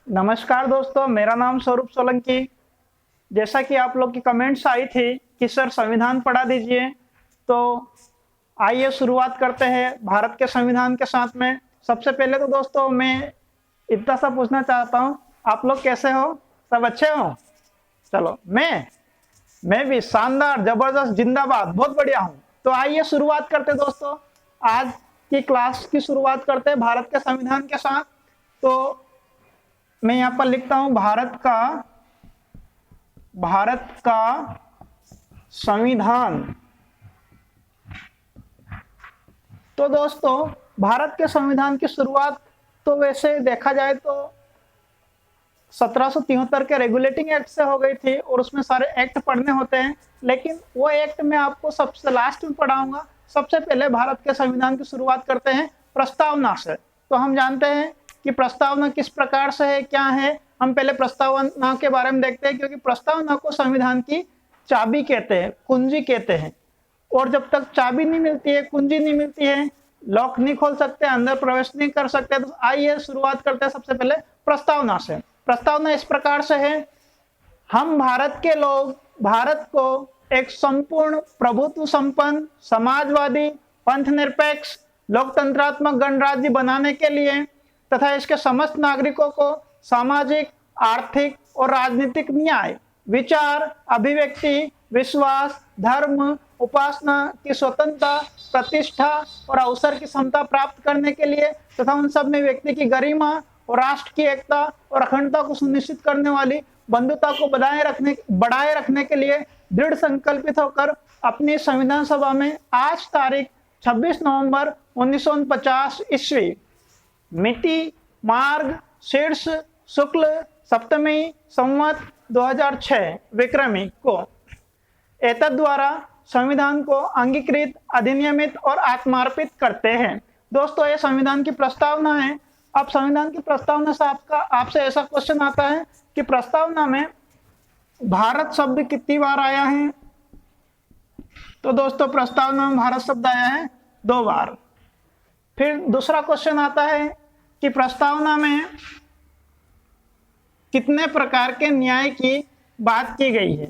नमस्कार दोस्तों, मेरा नाम स्वरूप सोलंकी। जैसा कि आप लोग की कमेंट्स आई थी कि सर संविधान पढ़ा दीजिए, तो आइए शुरुआत करते हैं भारत के संविधान के साथ में। सबसे पहले तो दोस्तों मैं इतना सा पूछना चाहता हूँ, आप लोग कैसे हो? सब अच्छे हो? चलो, मैं भी शानदार, जबरदस्त, जिंदाबाद, बहुत बढ़िया हूँ। तो आइए शुरुआत करते दोस्तों, आज की क्लास की शुरुआत करते हैं भारत के संविधान के साथ। तो मैं यहाँ पर लिखता हूँ भारत का संविधान। तो दोस्तों भारत के संविधान की शुरुआत तो वैसे देखा जाए तो 1773 के रेगुलेटिंग एक्ट से हो गई थी, और उसमें सारे एक्ट पढ़ने होते हैं, लेकिन वो एक्ट मैं आपको सबसे लास्ट में पढ़ाऊंगा। सबसे पहले भारत के संविधान की शुरुआत करते हैं प्रस्तावना से। तो हम जानते हैं कि प्रस्तावना किस प्रकार से है, क्या है। हम पहले प्रस्तावना के बारे में देखते हैं, क्योंकि प्रस्तावना को संविधान की चाबी कहते हैं, कुंजी कहते हैं। और जब तक चाबी नहीं मिलती है, कुंजी नहीं मिलती है, लॉक नहीं खोल सकते, अंदर प्रवेश नहीं कर सकते। तो आइए शुरुआत करते हैं सबसे पहले प्रस्तावना से। प्रस्तावना इस प्रकार से है, हम भारत के लोग भारत को एक संपूर्ण प्रभुत्व संपन्न, समाजवादी, पंथ निरपेक्ष, लोकतंत्रात्मक गणराज्य बनाने के लिए तथा इसके समस्त नागरिकों को सामाजिक, आर्थिक और राजनीतिक न्याय, विचार, अभिव्यक्ति, विश्वास, धर्म, उपासना की स्वतंत्रता, प्रतिष्ठा और अवसर की क्षमता प्राप्त करने के लिए तथा उन सब में व्यक्ति की गरिमा और राष्ट्र की एकता और अखंडता को सुनिश्चित करने वाली बंधुता को बढ़ाए रखने के लिए दृढ़ संकल्पित होकर अपनी संविधान सभा में आज तारीख 26 नवंबर 1949 ईस्वी मिति मार्ग शीर्ष शुक्ल सप्तमी संवत 2006 विक्रमी को एतद द्वारा संविधान को अंगीकृत, अधिनियमित और आत्मार्पित करते हैं। दोस्तों ये संविधान की प्रस्तावना है। अब संविधान की प्रस्तावना से आपसे ऐसा क्वेश्चन आता है कि प्रस्तावना में भारत शब्द कितनी बार आया है? तो दोस्तों प्रस्तावना में भारत शब्द आया है 2 बार। फिर दूसरा क्वेश्चन आता है कि प्रस्तावना में कितने प्रकार के न्याय की बात की गई है?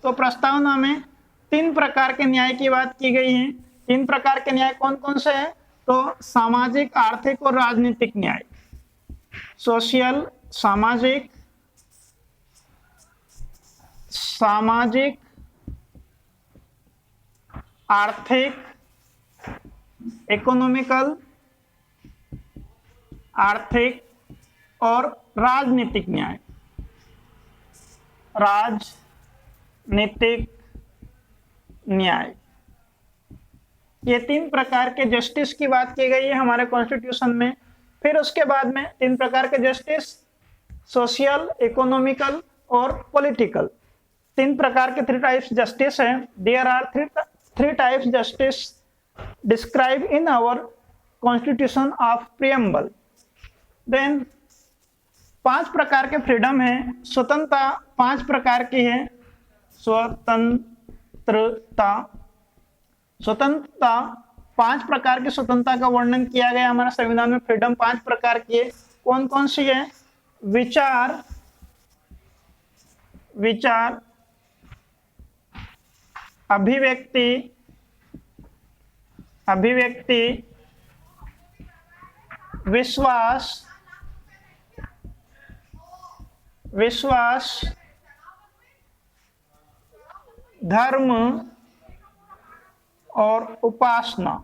तो प्रस्तावना में 3 प्रकार के न्याय की बात की गई है। 3 प्रकार के न्याय कौन कौन से हैं? तो सामाजिक, आर्थिक और राजनीतिक न्याय। सोशल, सामाजिक, आर्थिक, इकोनॉमिकल, आर्थिक और राजनीतिक न्याय। राजनीतिक न्याय, ये 3 प्रकार के जस्टिस की बात की गई है हमारे कॉन्स्टिट्यूशन में। फिर उसके बाद में 3 प्रकार के जस्टिस, सोशल, इकोनॉमिकल और पॉलिटिकल। 3 प्रकार के 3 टाइप्स जस्टिस हैं। There are 3 types justice describe in our constitution of preamble. Then 5 प्रकार के फ्रीडम है। स्वतंत्रता 5 प्रकार की है। स्वतंत्रता 5 प्रकार की स्वतंत्रता का वर्णन किया गया हमारे संविधान में। फ्रीडम 5 प्रकार की है। कौन कौन सी है? विचार, अभिव्यक्ति, विश्वास, धर्म और उपासना।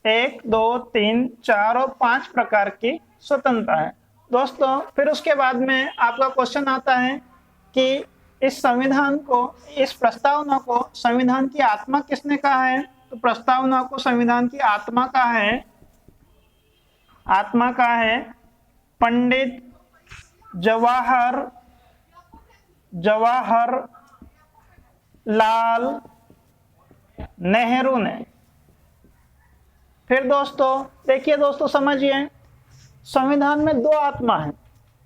1, 2, 3, 4 और 5 प्रकार की स्वतंत्रता है दोस्तों। फिर उसके बाद में आपका क्वेश्चन आता है कि इस संविधान को, इस प्रस्तावना को संविधान की आत्मा किसने कहा है? तो प्रस्तावना को संविधान की आत्मा का है पंडित जवाहरलाल नेहरू ने। फिर दोस्तों देखिए, दोस्तों समझिए, संविधान में 2 आत्मा है।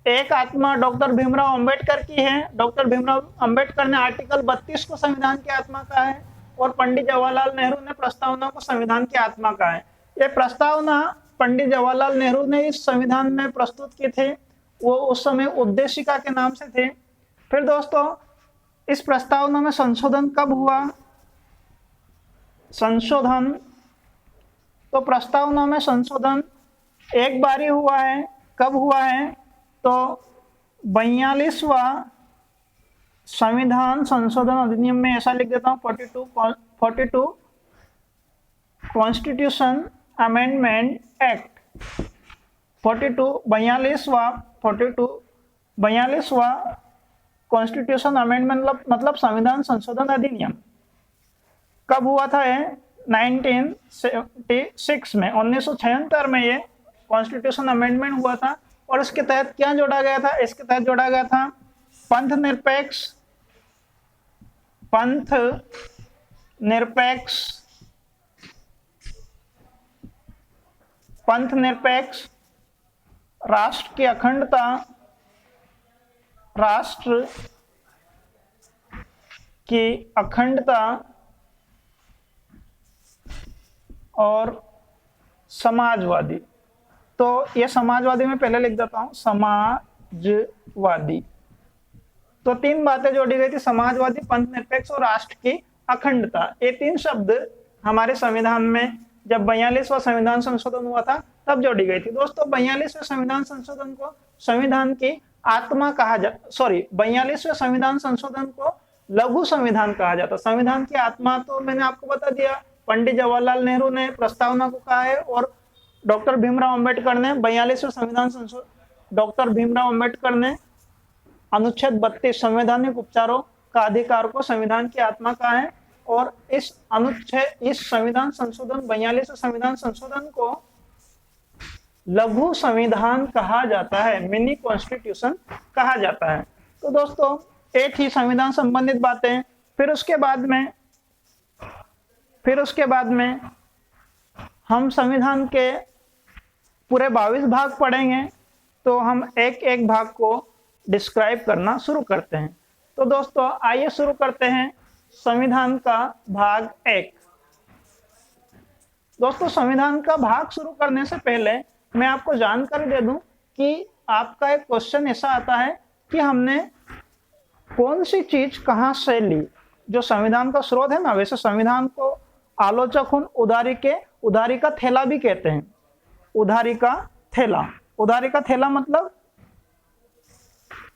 एक आत्मा डॉक्टर भीमराव अंबेडकर की है। डॉक्टर भीमराव अंबेडकर ने आर्टिकल 32 को संविधान की आत्मा कहा है, और पंडित जवाहरलाल नेहरू ने प्रस्तावना को संविधान की आत्मा कहा है। ये प्रस्तावना पंडित जवाहरलाल नेहरू ने इस संविधान में प्रस्तुत की थे, वो उस समय उद्देशिका के नाम से थे। फिर दोस्तों इस प्रस्तावना में संशोधन कब हुआ? संशोधन, तो प्रस्तावना में संशोधन एक बार ही हुआ है। कब हुआ है? तो 42वां संविधान संशोधन अधिनियम में, ऐसा लिख देता हूं 42 कॉन्स्टिट्यूशन अमेंडमेंट एक्ट 42वां कॉन्स्टिट्यूशन अमेंडमेंट मतलब संविधान संशोधन अधिनियम कब हुआ था? 1976 में, 1976 में ये कॉन्स्टिट्यूशन अमेंडमेंट हुआ था। और इसके तहत क्या जोड़ा गया था? इसके तहत जोड़ा गया था पंथ निरपेक्ष राष्ट्र की अखंडता और समाजवादी। तो ये समाजवादी में पहले लिख देता हूं, समाजवादी। तो तीन बातें जोड़ी गई थी, समाजवादी, पंथ निरपेक्ष और राष्ट्र की अखंडता। ये तीन शब्द हमारे संविधान में जब 42वां संविधान संशोधन हुआ था तब जोड़ी गई थी। दोस्तों 42वें संविधान संशोधन को संविधान की आत्मा कहा 42वें संविधान संशोधन को लघु संविधान कहा जाता। संविधान की आत्मा तो मैंने आपको बता दिया, पंडित जवाहरलाल नेहरू ने प्रस्तावना को कहा है और डॉक्टर भीमराव अंबेडकर ने 42वें संविधान संशोधन, डॉक्टर भीमराव अंबेडकर ने अनुच्छेद 32 संवैधानिक उपचारों का अधिकार को संविधान की आत्मा कहा है। और इस संविधान संशोधन 42वें संविधान संशोधन को लघु संविधान कहा जाता है, मिनी कॉन्स्टिट्यूशन कहा जाता है। तो दोस्तों ये थी संविधान संबंधित बातें। फिर उसके बाद में हम संविधान के पूरे 22 भाग पढ़ेंगे, तो हम एक एक भाग को डिस्क्राइब करना शुरू करते हैं। तो दोस्तों आइए शुरू करते हैं संविधान का भाग 1। दोस्तों संविधान का भाग शुरू करने से पहले मैं आपको जानकारी दे दूं कि आपका एक क्वेश्चन ऐसा आता है कि हमने कौन सी चीज कहां से ली। जो संविधान का स्रोत है ना, वैसे संविधान को आलोचक उधारी का थैला भी कहते हैं। उधारी का थैला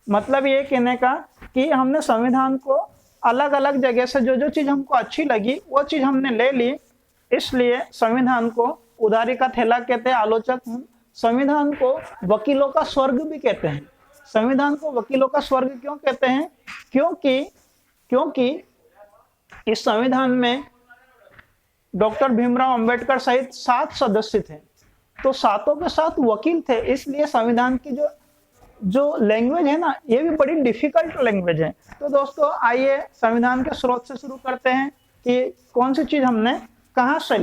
मतलब ये कहने का कि हमने संविधान को अलग अलग जगह से जो चीज हमको अच्छी लगी वो चीज हमने ले ली, इसलिए संविधान को उधारी का थैला कहते हैं आलोचक। संविधान को वकीलों का स्वर्ग भी कहते हैं। संविधान को वकीलों का स्वर्ग क्यों कहते हैं? क्योंकि इस संविधान में डॉक्टर भीमराव अंबेडकर सहित 7 सदस्य थे, तो सातों के साथ वकील थे, इसलिए संविधान की जो लैंग्वेज है ना, ये भी बड़ी डिफिकल्ट लैंग्वेज है। तो दोस्तों आइए संविधान के स्रोत से शुरू करते हैं कि कौन सी चीज हमने कहां से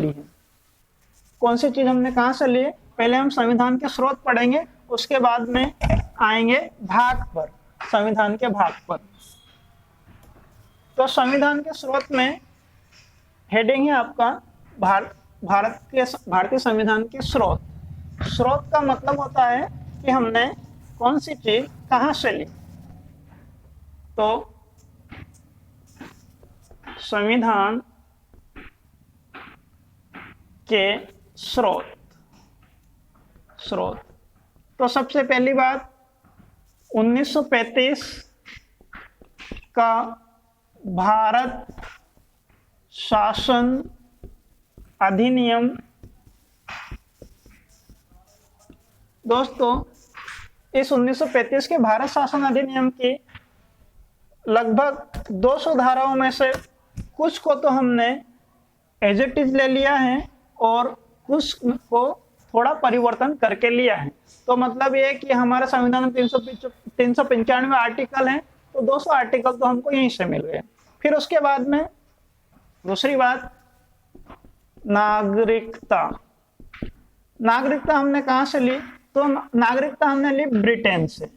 ली है। पहले हम संविधान के स्रोत पढ़ेंगे, उसके बाद में आएंगे भाग पर, संविधान के भाग पर। तो संविधान के स्रोत में हेडिंग है आपका भारतीय संविधान के स्रोत। स्रोत का मतलब होता है कि हमने कौन सी चीज कहां से ली। तो संविधान के स्रोत। तो सबसे पहली बात 1935 का भारत शासन अधिनियम। दोस्तों इस 1935 के भारत शासन अधिनियम की लगभग 200 धाराओं में से कुछ को तो हमने एज इट इज ले लिया है और कुछ को थोड़ा परिवर्तन करके लिया है। तो मतलब ये है कि हमारे संविधान में 395 आर्टिकल हैं, तो 200 आर्टिकल तो हमको यहीं से मिल गए। फिर उसके बाद में दूसरी बात, नागरिकता हमने कहां से ली? तो नागरिकता हमने ली ब्रिटेन से।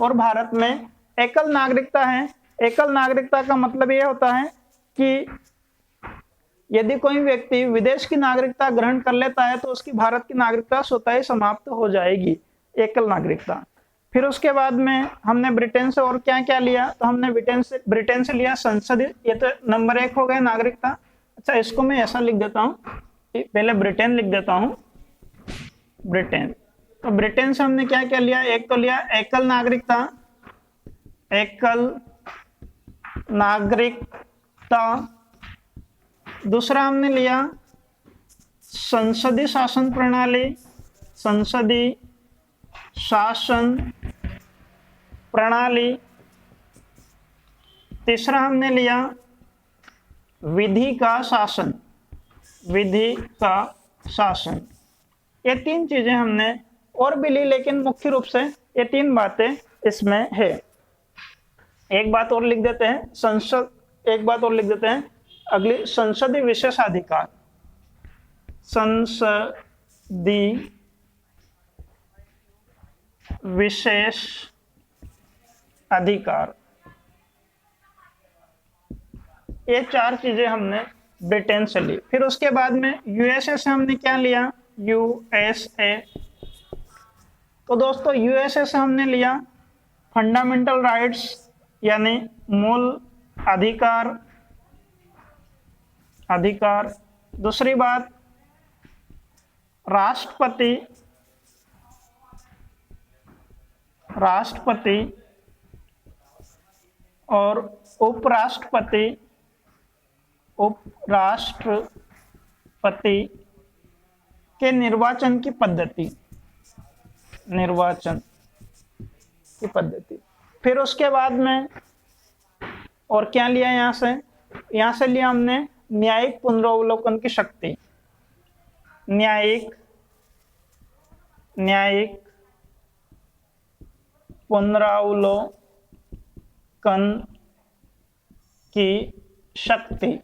और भारत में एकल नागरिकता है। एकल नागरिकता का मतलब ये होता है कि यदि कोई व्यक्ति विदेश की नागरिकता ग्रहण कर लेता है तो उसकी भारत की नागरिकता स्वतः ही समाप्त हो जाएगी, एकल नागरिकता। फिर उसके बाद में हमने ब्रिटेन से और क्या क्या लिया, तो हमने ब्रिटेन से लिया संसदीय, ये तो नंबर 1 हो गया नागरिकता। अच्छा, इसको मैं ऐसा लिख देता हूँ, पहले ब्रिटेन लिख देता हूँ, ब्रिटेन। तो ब्रिटेन से हमने क्या क्या लिया, एक तो लिया एकल नागरिकता, एकल नागरिकता। दूसरा हमने लिया संसदीय शासन प्रणाली, संसदीय शासन प्रणाली। तीसरा हमने लिया विधि का शासन, विधि का शासन। ये 3 चीजें हमने और भी ली, लेकिन मुख्य रूप से ये 3 बातें इसमें है। एक बात और लिख देते हैं, एक बात और लिख देते हैं, अगली संसदीय विशेषाधिकार, संसदीय विशेष अधिकार। ये 4 चीजें हमने ब्रिटेन से ली। फिर उसके बाद में यूएसए से हमने क्या लिया, यूएसए। तो दोस्तों यूएसए से हमने लिया फंडामेंटल राइट्स, यानी मूल अधिकार। दूसरी बात राष्ट्रपति और उपराष्ट्रपति के निर्वाचन की पद्धति। फिर उसके बाद में और क्या लिया, यहां से लिया हमने न्यायिक पुनरावलोकन की शक्ति, न्यायिक पुनरावलोकन की शक्ति।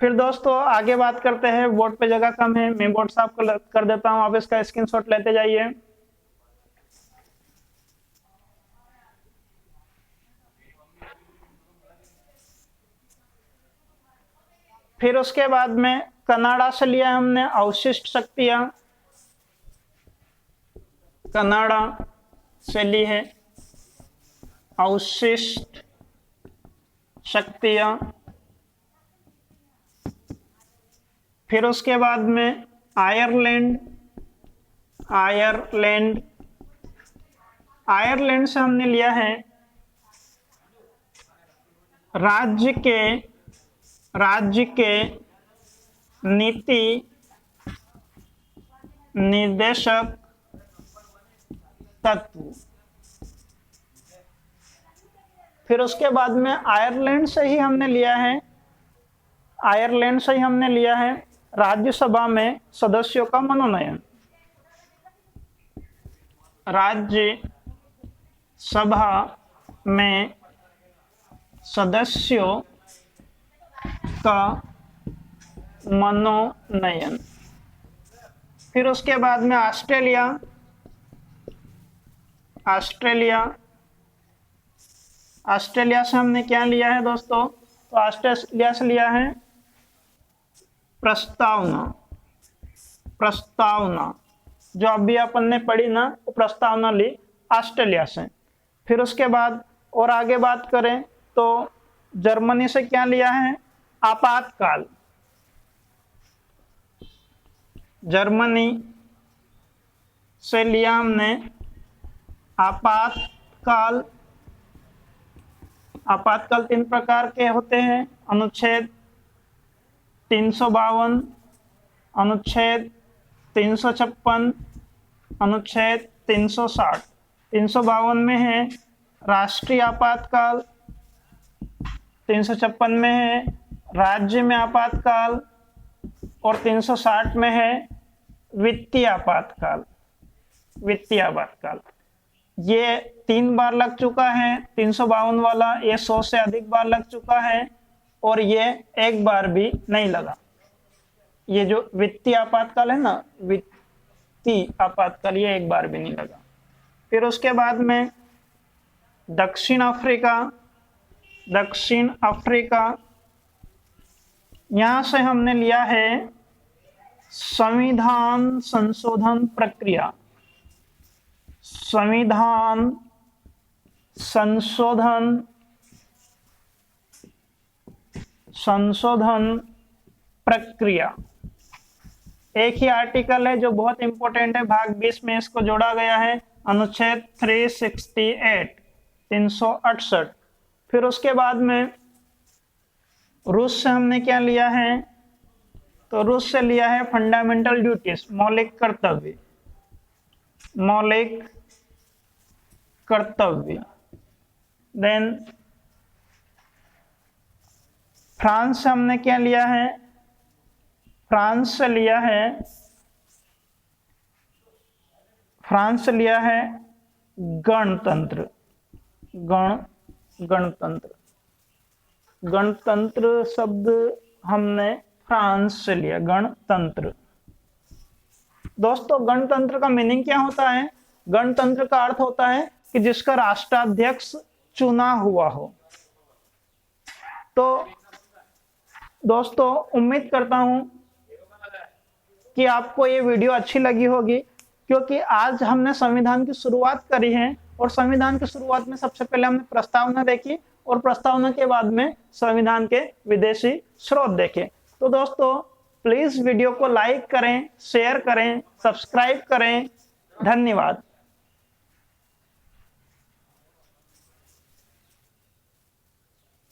फिर दोस्तों आगे बात करते हैं, बोर्ड पे जगह कम है, मैं बोर्ड साफ कर देता हूं, आप इसका स्क्रीनशॉट लेते जाइए। फिर उसके बाद में कनाडा से लिया हमने अवशिष्ट शक्तियां, कनाडा से ली है अवशिष्ट शक्तियां। फिर उसके बाद में आयरलैंड से हमने लिया है राज्य के नीति निर्देशक तत्व। फिर उसके बाद में आयरलैंड से ही हमने लिया है राज्यसभा में सदस्यों का मनोनयन, राज्यसभा में सदस्यों का मनोनयन। फिर उसके बाद में ऑस्ट्रेलिया से हमने क्या लिया है दोस्तों, तो ऑस्ट्रेलिया से लिया है प्रस्तावना, जो अभी अपन ने पढ़ी ना, वो प्रस्तावना ली ऑस्ट्रेलिया से। फिर उसके बाद और आगे बात करें तो जर्मनी से क्या लिया है, आपातकाल, जर्मनी से लिया हमने आपातकाल। 3 प्रकार के होते हैं, अनुच्छेद 352, अनुच्छेद 356, अनुच्छेद 360। 352 में है राष्ट्रीय आपातकाल, 356 में है राज्य में आपातकाल, और 360 में है वित्तीय आपातकाल। ये 3 बार लग चुका है, 352 वाला ये 100 से अधिक बार लग चुका है, और ये 1 बार भी नहीं लगा। ये जो वित्तीय आपातकाल है ना, वित्तीय आपातकाल, ये 1 बार भी नहीं लगा। फिर उसके बाद में दक्षिण अफ्रीका, दक्षिण अफ्रीका। यहां से हमने लिया है संविधान संशोधन प्रक्रिया, संविधान संशोधन प्रक्रिया। एक ही आर्टिकल है जो बहुत इंपॉर्टेंट है, भाग 20 में इसको जोड़ा गया है, अनुच्छेद 368, 368। फिर उसके बाद में रूस से हमने क्या लिया है, तो रूस से लिया है फंडामेंटल ड्यूटीज, मौलिक कर्तव्य, मौलिक कर्तव्य। देन फ्रांस से हमने क्या लिया है, फ्रांस से लिया है, फ्रांस से लिया है गणतंत्र, गणतंत्र, गणतंत्र शब्द हमने फ्रांस से लिया, गणतंत्र। दोस्तों गणतंत्र का मीनिंग क्या होता है? गणतंत्र का अर्थ होता है कि जिसका राष्ट्राध्यक्ष चुना हुआ हो। तो दोस्तों उम्मीद करता हूं कि आपको ये वीडियो अच्छी लगी होगी, क्योंकि आज हमने संविधान की शुरुआत करी है और संविधान की शुरुआत में सबसे पहले हमने प्रस्तावना देखी और प्रस्तावना के बाद में संविधान के विदेशी स्रोत देखे। तो दोस्तों प्लीज वीडियो को लाइक करें, शेयर करें, सब्सक्राइब करें। धन्यवाद।